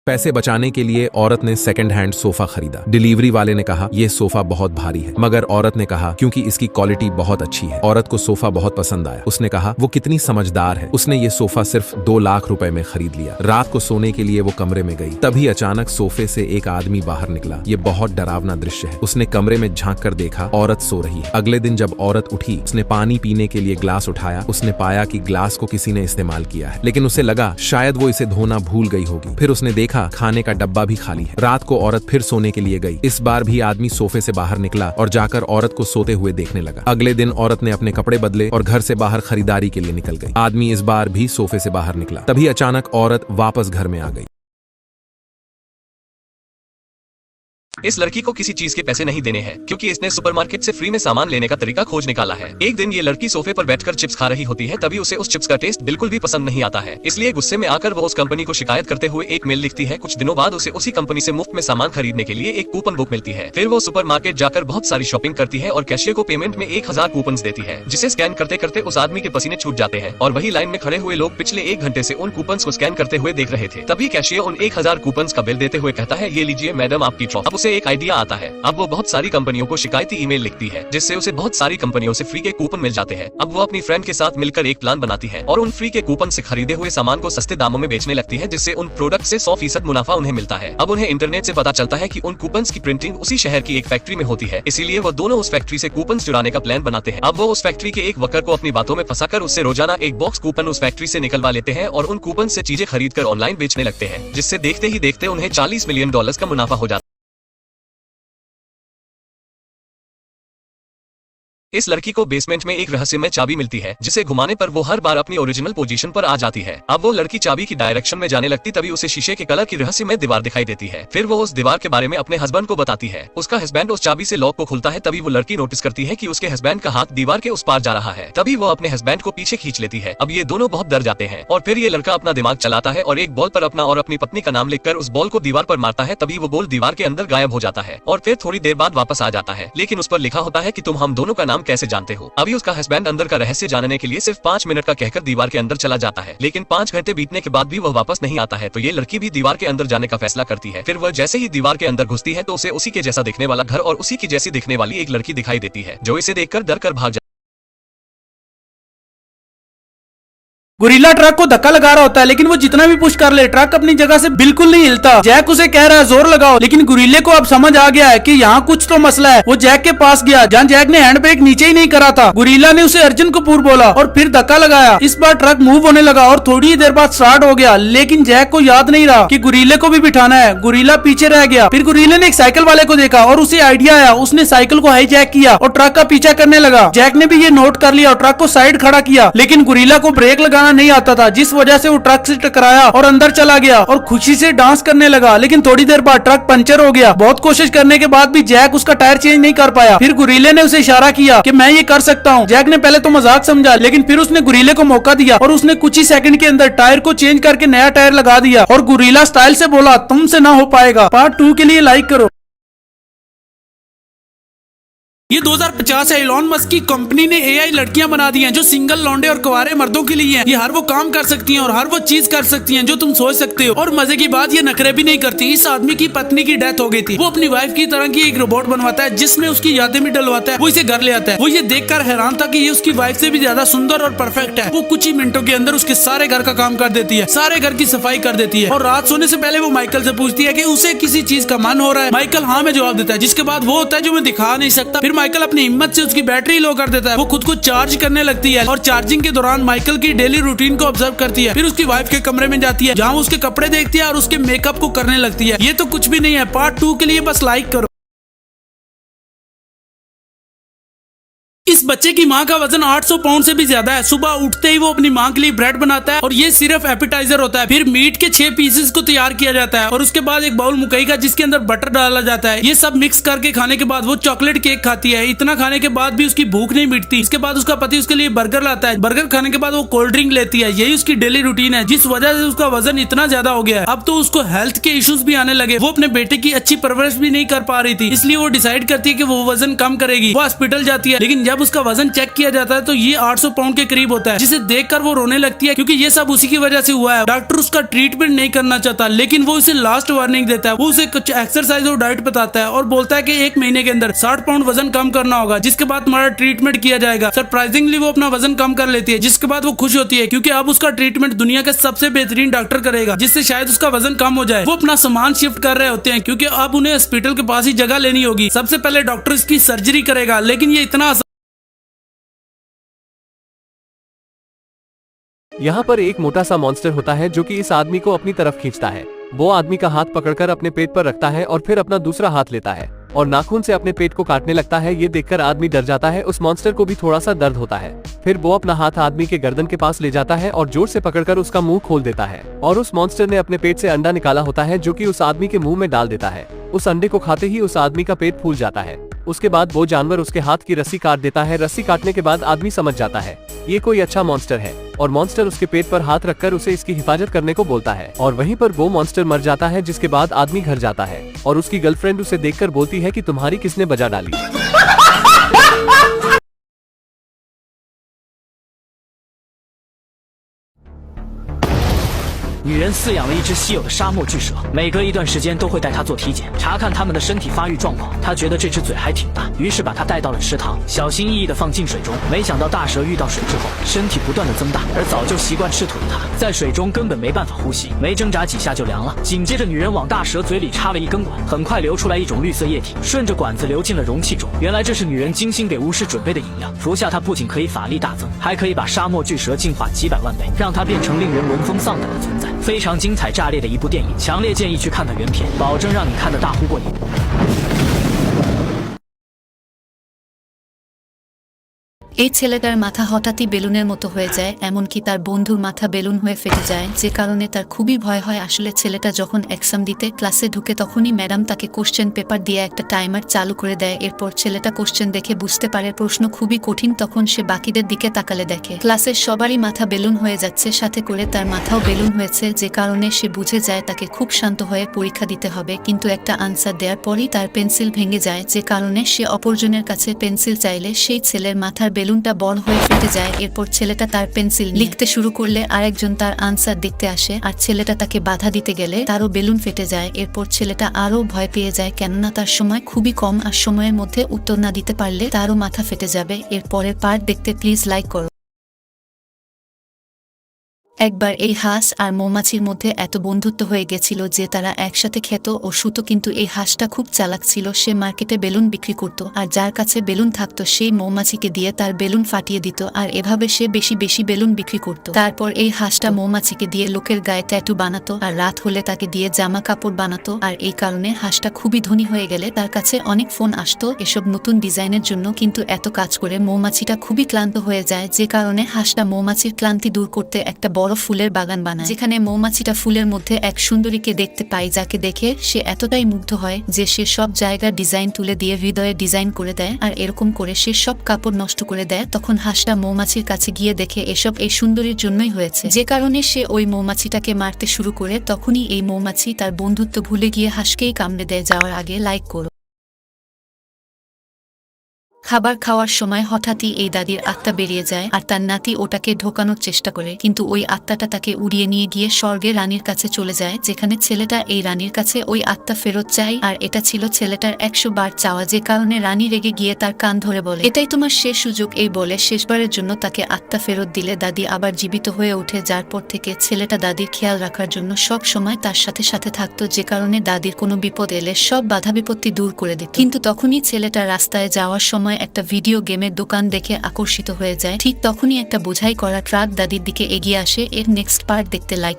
पैसे बचाने के लिए औरत ने सेकंड हैंड सोफा खरीदा। डिलीवरी वाले ने कहा यह सोफा बहुत भारी है, मगर औरत ने कहा क्योंकि इसकी क्वालिटी बहुत अच्छी है। औरत को सोफा बहुत पसंद आया। उसने कहा वो कितनी समझदार है, उसने ये सोफा सिर्फ 2 लाख रुपए में खरीद लिया। रात को सोने के लिए वो कमरे में गई, तभी अचानक सोफे से एक आदमी बाहर निकला। ये बहुत डरावना दृश्य है। उसने कमरे में झांक कर देखा, औरत सो रही है। अगले दिन जब औरत उठी, उसने पानी पीने के लिए ग्लास उठाया। उसने पाया कि ग्लास को किसी ने इस्तेमाल किया है, लेकिन उसे लगा शायद वो इसे धोना भूल गई होगी। फिर उसने देखा खाने का डब्बा भी खाली है। रात को औरत फिर सोने के लिए गई। इस बार भी आदमी सोफे से बाहर निकला और जाकर औरत को सोते हुए देखने लगा। अगले दिन औरत ने अपने कपड़े बदले और घर से बाहर खरीदारी के लिए निकल गई। आदमी इस बार भी सोफे से बाहर निकला, तभी अचानक औरत वापस घर में आ गई। इस लड़की को किसी चीज के पैसे नहीं देने हैं क्योंकि इसने सुपरमार्केट से फ्री में सामान लेने का तरीका खोज निकाला है। एक दिन ये लड़की सोफे पर बैठकर चिप्स खा रही होती है, तभी उसे उस चिप्स का टेस्ट बिल्कुल भी पसंद नहीं आता है। इसलिए गुस्से में आकर वो उस कंपनी को शिकायत करते हुए एक मेल लिखती है। कुछ दिनों बाद उसे उसी कंपनी से मुफ्त में सामान खरीदने के लिए एक कूपन बुक मिलती है। फिर वो सुपरमार्केट जाकर बहुत सारी शॉपिंग करती है और कैशियर को पेमेंट में 1000 कूपन देती है, जिसे स्कैन करते करते उस आदमी के पसीने छूट जाते हैं और वही लाइन में खड़े हुए लोग पिछले 1 घंटे से उन कूपन को स्कैन करते हुए देख रहे थे। तभी कैशियर उन 1000 कूपन का बिल देते हुए कहता है, ये लीजिए मैडम आपकी ट्रॉफी। अब उसे एक आइडिया आता है। अब वो बहुत सारी कंपनियों को शिकायती ईमेल लिखती है, जिससे उसे बहुत सारी कंपनियों से फ्री के कूपन मिल जाते हैं। अब वो अपनी फ्रेंड के साथ मिलकर एक प्लान बनाती है और उन फ्री के कूपन से खरीदे हुए सामान को सस्ते दामों में बेचने लगती है, जिससे उन प्रोडक्ट से 100% मुनाफा उन्हें मिलता है। अब उन्हें इंटरनेट से पता चलता है कि उन कूपन की प्रिंटिंग उसी शहर की एक फैक्ट्री में होती है, इसीलिए वो दोनों उस फैक्ट्री से कूपन चुराने का प्लान बनाते हैं। अब वो उस फैक्ट्री के एक वर्कर को अपनी बातों में फंसाकर उससे रोजाना एक बॉक्स कूपन उस फैक्ट्री से निकलवा लेते हैं और उन कूपन से चीजें खरीदकर ऑनलाइन बेचने लगते हैं, जिससे देखते ही देखते उन्हें $40 मिलियन का मुनाफा हो जाता है। इस लड़की को बेसमेंट में एक रहस्यमय चाबी मिलती है, जिसे घुमाने पर वो हर बार अपनी ओरिजिनल पोजीशन पर आ जाती है। अब वो लड़की चाबी की डायरेक्शन में जाने लगती, तभी उसे शीशे के कलर की रहस्यमय दीवार दिखाई देती है। फिर वो उस दीवार के बारे में अपने हस्बैंड को बताती है। उसका हस्बैंड उस चाबी से लॉक को खुलता है, तभी वो लड़की नोटिस करती है कि उसके हस्बैंड का हाथ दीवार के उस पार जा रहा है। तभी वो अपने हस्बैंड को पीछे खींच लेती है। अब ये दोनों बहुत डर जाते हैं और फिर ये लड़का अपना दिमाग चलाता है और एक बॉल पर अपना और अपनी पत्नी का नाम लिखकर उस बॉल को दीवार पर मारता है। तभी वो बॉल दीवार के अंदर गायब हो जाता है और फिर थोड़ी देर बाद वापस आ जाता है, लेकिन उस पर लिखा होता है कि तुम हम दोनों का नाम कैसे जानते हो। अभी उसका हस्बैंड अंदर का रहस्य जानने के लिए सिर्फ 5 मिनट का कहकर दीवार के अंदर चला जाता है, लेकिन 5 घंटे बीतने के बाद भी वह वापस नहीं आता है। तो ये लड़की भी दीवार के अंदर जाने का फैसला करती है। फिर वह जैसे ही दीवार के अंदर घुसती है तो उसे उसी के जैसा दिखने वाला घर और उसी की जैसी दिखने वाली एक लड़की दिखाई देती है, जो इसे देखकर डर कर भाग जाती है। गुरीला ट्रक को धक्का लगा रहा होता है, लेकिन वो जितना भी पुश कर ले ट्रक अपनी जगह से बिल्कुल नहीं हिलता। जैक उसे कह रहा है जोर लगाओ, लेकिन गुरीले को अब समझ आ गया है कि यहाँ कुछ तो मसला है। वो जैक के पास गया जहाँ जैक ने हैंड ब्रेक नीचे ही नहीं करा था। गुरीला ने उसे अर्जुन कपूर बोला और फिर धक्का लगाया। इस बार ट्रक मूव होने लगा और थोड़ी देर बाद स्टार्ट हो गया, लेकिन जैक को याद नहीं रहा कि गुरीले को भी बिठाना है। गुरीला पीछे रह गया। फिर गुरीले ने एक साइकिल वाले को देखा और उसे आइडिया आया। उसने साइकिल को हाईजैक किया और ट्रक का पीछा करने लगा। जैक ने भी ये नोट कर लिया और ट्रक को साइड खड़ा किया, लेकिन गुरीला को ब्रेक लगाना नहीं आता था, जिस वजह से वो ट्रक से टकराया और अंदर चला गया और खुशी से डांस करने लगा। लेकिन थोड़ी देर बाद ट्रक पंचर हो गया। बहुत कोशिश करने के बाद भी जैक उसका टायर चेंज नहीं कर पाया। फिर गुरीले ने उसे इशारा किया कि मैं ये कर सकता हूँ। जैक ने पहले तो मजाक समझा, लेकिन फिर उसने गुरीले को मौका दिया और उसने कुछ ही सेकंड के अंदर टायर को चेंज करके नया टायर लगा दिया और गुरीला स्टाइल से बोला तुमसे ना हो पाएगा। पार्ट 2 के लिए लाइक करो। ये 2050 है। इलॉन मस्क की कंपनी ने एआई लड़कियां बना दी हैं जो सिंगल लौंडे और कुंवारे मर्दों के लिए हैं। ये हर वो काम कर सकती हैं और हर वो चीज कर सकती हैं जो तुम सोच सकते हो। और मजे की बात, ये नखरे भी नहीं करती। इस आदमी की पत्नी की डेथ हो गई थी। वो अपनी वाइफ की तरह की एक रोबोट बनवाता है, जिसमें उसकी यादें भी डलवाता है। वो इसे घर ले आता है। वो ये देखकर हैरान था कि ये उसकी वाइफ से भी ज्यादा सुंदर और परफेक्ट है। वो कुछ ही मिनटों के अंदर उसके सारे घर का काम कर देती है, सारे घर की सफाई कर देती है। और रात सोने से पहले वो माइकल से पूछती है कि उसे किसी चीज का मन हो रहा है। माइकल हाँ में जवाब देता है, जिसके बाद वो होता है जो मैं दिखा नहीं सकता। फिर माइकल अपनी हिम्मत से उसकी बैटरी लो कर देता है। वो खुद को चार्ज करने लगती है और चार्जिंग के दौरान माइकल की डेली रूटीन को ऑब्जर्व करती है। फिर उसकी वाइफ के कमरे में जाती है, जहाँ उसके कपड़े देखती है और उसके मेकअप को करने लगती है। ये तो कुछ भी नहीं है। पार्ट 2 के लिए बस लाइक करो। इस बच्चे की माँ का वजन 800 पाउंड से भी ज्यादा है। सुबह उठते ही वो अपनी माँ के लिए ब्रेड बनाता है और ये सिर्फ एपिटाइजर होता है। फिर मीट के 6 पीसेस को तैयार किया जाता है और उसके बाद एक बाउल मुकई का, जिसके अंदर बटर डाला जाता है। ये सब मिक्स करके खाने के बाद वो चॉकलेट केक खाती है। इतना खाने के बाद भी उसकी भूख नहीं मिटती। इसके बाद उसका पति उसके लिए बर्गर लाता है। बर्गर खाने के बाद वो कोल्ड ड्रिंक लेती है। यही उसकी डेली रूटीन है, जिस वजह से उसका वजन इतना ज्यादा हो गया है। अब तो उसको हेल्थ के इश्यूज भी आने लगे। वो अपने बेटे की अच्छी परवरिश भी नहीं कर पा रही थी, इसलिए वो डिसाइड करती है कि वो वजन कम करेगी। वो हॉस्पिटल जाती है, लेकिन जब उसका इसका वजन चेक किया जाता है तो ये 800 पाउंड के करीब होता है, जिसे देखकर वो रोने लगती है क्योंकि ये सब उसी की वजह से हुआ है। डॉक्टर उसका ट्रीटमेंट नहीं करना चाहता, लेकिन वो उसे लास्ट वार्निंग देता है। वो उसे कुछ एक्सरसाइज और डाइट बताता है और बोलता है कि 1 महीने के अंदर 60 पाउंड वजन कम करना होगा, जिसके बाद तुम्हारा ट्रीटमेंट किया जाएगा। सरप्राइजिंगली वो अपना वजन कम कर लेती है, जिसके बाद वो खुश होती है क्योंकि अब उसका ट्रीटमेंट दुनिया का सबसे बेहतरीन डॉक्टर करेगा, जिससे शायद उसका वजन कम हो जाए। वो अपना सामान शिफ्ट कर रहे होते हैं क्योंकि अब उन्हें हॉस्पिटल के पास ही जगह लेनी होगी। सबसे पहले डॉक्टर इसकी सर्जरी करेगा, लेकिन ये इतना यहाँ पर एक मोटा सा मॉन्स्टर होता है जो कि इस आदमी को अपनी तरफ खींचता है। वो आदमी का हाथ पकड़कर अपने पेट पर रखता है और फिर अपना दूसरा हाथ लेता है और नाखून से अपने पेट को काटने लगता है। ये देखकर आदमी डर जाता है। उस मॉन्स्टर को भी थोड़ा सा दर्द होता है। फिर वो अपना हाथ आदमी के गर्दन के पास ले जाता है और जोर से पकड़कर उसका मुंह खोल देता है और उस मॉन्स्टर ने अपने पेट से अंडा निकाला होता है जो कि उस आदमी के मुंह में डाल देता है। उस अंडे को खाते ही उस आदमी का पेट फूल जाता है। उसके बाद वो जानवर उसके हाथ की रस्सी काट देता है। रस्सी काटने के बाद आदमी समझ जाता है ये कोई अच्छा मॉन्स्टर है और मॉन्स्टर उसके पेट पर हाथ रखकर उसे इसकी हिफाजत करने को बोलता है और वहीं पर वो मॉन्स्टर मर जाता है। जिसके बाद आदमी घर जाता है और उसकी गर्लफ्रेंड उसे देखकर बोलती है कि तुम्हारी किसने बजा डाली। 女人饲养了一只稀有的沙漠巨蛇，每隔一段时间都会带它做体检，查看它们的身体发育状况。她觉得这只嘴还挺大，于是把它带到了池塘，小心翼翼地放进水中。没想到大蛇遇到水之后，身体不断地增大，而早就习惯吃土的它，在水中根本没办法呼吸，没挣扎几下就凉了。紧接着，女人往大蛇嘴里插了一根管，很快流出来一种绿色液体，顺着管子流进了容器中。原来这是女人精心给巫师准备的饮料，服下它不仅可以法力大增，还可以把沙漠巨蛇进化几百万倍，让它变成令人闻风丧胆的存在。非常精彩炸裂的一部电影，强烈建议去看看原片，保证让你看得大呼过瘾。 এই ছেলেটার মাথা হঠাৎই বেলুনের মতো হয়ে যায়, এমনকি তার বন্ধুর মাথা বেলুন হয়ে ফেটে যায়, যে কারণে তার খুবই ভয় হয়। আসলে ছেলেটা যখন এক্সাম দিতে ক্লাসে ঢুকে তখনই ম্যাডাম তাকে কোশ্চেন পেপার দিয়ে একটা টাইমার চালু করে দেয়। এরপর ছেলেটা কোশ্চেন দেখে বুঝতে পারে প্রশ্ন খুবই কঠিন। তখন সে বাকিদের দিকে তাকালে দেখে ক্লাসের সবারই মাথা বেলুন হয়ে যাচ্ছে, সাথে করে তার মাথাও বেলুন হয়েছে, যে কারণে সে বুঝে যায় তাকে খুব শান্ত হয়ে পরীক্ষা দিতে হবে। কিন্তু একটা আনসার দেওয়ার পরই তার পেন্সিল ভেঙে যায়, যে কারণে সে অপরজনের কাছে পেন্সিল চাইলে সেই ছেলের মাথার বেলুনটা বল হয়ে ফেটে যায়। এরপর ছেলেটা তার পেন্সিল লিখতে শুরু করলে আরেকজন তার আনসার দেখতে আসে, আর ছেলেটা তাকে বাধা দিতে গেলে তারও বেলুন ফেটে যায়। এরপর ছেলেটা আরো ভয় পেয়ে যায়, কেননা তার সময় খুবই কম, আর সময়ের মধ্যে উত্তর না দিতে পারলে তারও মাথা ফেটে যাবে। এর পরের পার্ট দেখতে প্লিজ লাইক করো। একবার এই হাঁস আর মৌমাছির মধ্যে এত বন্ধুত্ব হয়ে গেছিল যে তারা একসাথে খেত ও শুতো। কিন্তু এই হাঁসটা খুব চালাক ছিল, সে মার্কেটে বেলুন বিক্রি করত, আর যার কাছে বেলুন থাকতো সেই মৌমাছিকে দিয়ে তার বেলুন ফাটিয়ে দিত, আর এভাবে সে বেশি বেশি বেলুন বিক্রি করত। তারপর এই হাঁসটা মৌমাছিকে দিয়ে লোকের গায়ে ট্যাটু বানাতো, আর রাত হলে তাকে দিয়ে জামা কাপড় বানাতো। আর এই কারণে হাঁসটা খুবই ধনী হয়ে গেলে তার কাছে অনেক ফোন আসতো এসব নতুন ডিজাইনের জন্য। কিন্তু এত কাজ করে মৌমাছিটা খুবই ক্লান্ত হয়ে যায়, যে কারণে হাঁসটা মৌমাছির ক্লান্তি দূর করতে একটা বড় ফুলের বাগান বানায়, যেখানে মৌমাছিটা ফুলের মধ্যে এক সুন্দরীকে দেখতে পায়, যাকে দেখে সে এতটাই মুগ্ধ হয় যে সে সব জায়গার ডিজাইন তুলে দিয়ে হৃদয়ে ডিজাইন করে দেয়, আর এরকম করে সে সব কাপড় নষ্ট করে দেয়। তখন হাঁসটা মৌমাছির কাছে গিয়ে দেখে এসব এই সুন্দরীর জন্যই হয়েছে, যে কারণে সে ওই মৌমাছিটাকে মারতে শুরু করে। তখনই এই মৌমাছি তার বন্ধুত্ব ভুলে গিয়ে হাঁসকেই কামড়ে দেয়। যাওয়ার আগে লাইক করো। খাবার খাওয়ার সময় হঠাৎই এই দাদির আত্মা বেরিয়ে যায়, আর তার নাতি ওটাকে ঢোকানোর চেষ্টা করে, কিন্তু ওই আত্মাটা তাকে উড়িয়ে নিয়ে গিয়ে স্বর্গে রানীর কাছে চলে যায়, যেখানে ছেলেটা এই রানীর কাছে ওই আত্মা ফেরত চায়। আর এটা ছিল ছেলেটার 100 বার চাওয়া, যে কারণে রানী রেগে গিয়ে তার কান ধরে বলে এটাই তোমার শেষ সুযোগ। এই বলে শেষবারের জন্য তাকে আত্মা ফেরত দিলে দাদি আবার জীবিত হয়ে ওঠে, যার পর থেকে ছেলেটা দাদির খেয়াল রাখার জন্য সব সময় তার সাথে সাথে থাকতো, যে কারণে দাদির কোনো বিপদ এলে সব বাধা বিপত্তি দূর করে দিত। কিন্তু তখনই ছেলেটা রাস্তায় যাওয়ার সময় একটা ভিডিও গেমের দোকান দেখে আকর্ষিত হয়ে যায়। ঠিক তখনই একটা বোঝাই করা ট্রাক দাদির দিকে এগিয়ে আসে। এর নেক্সট পার্ট দেখতে লাইক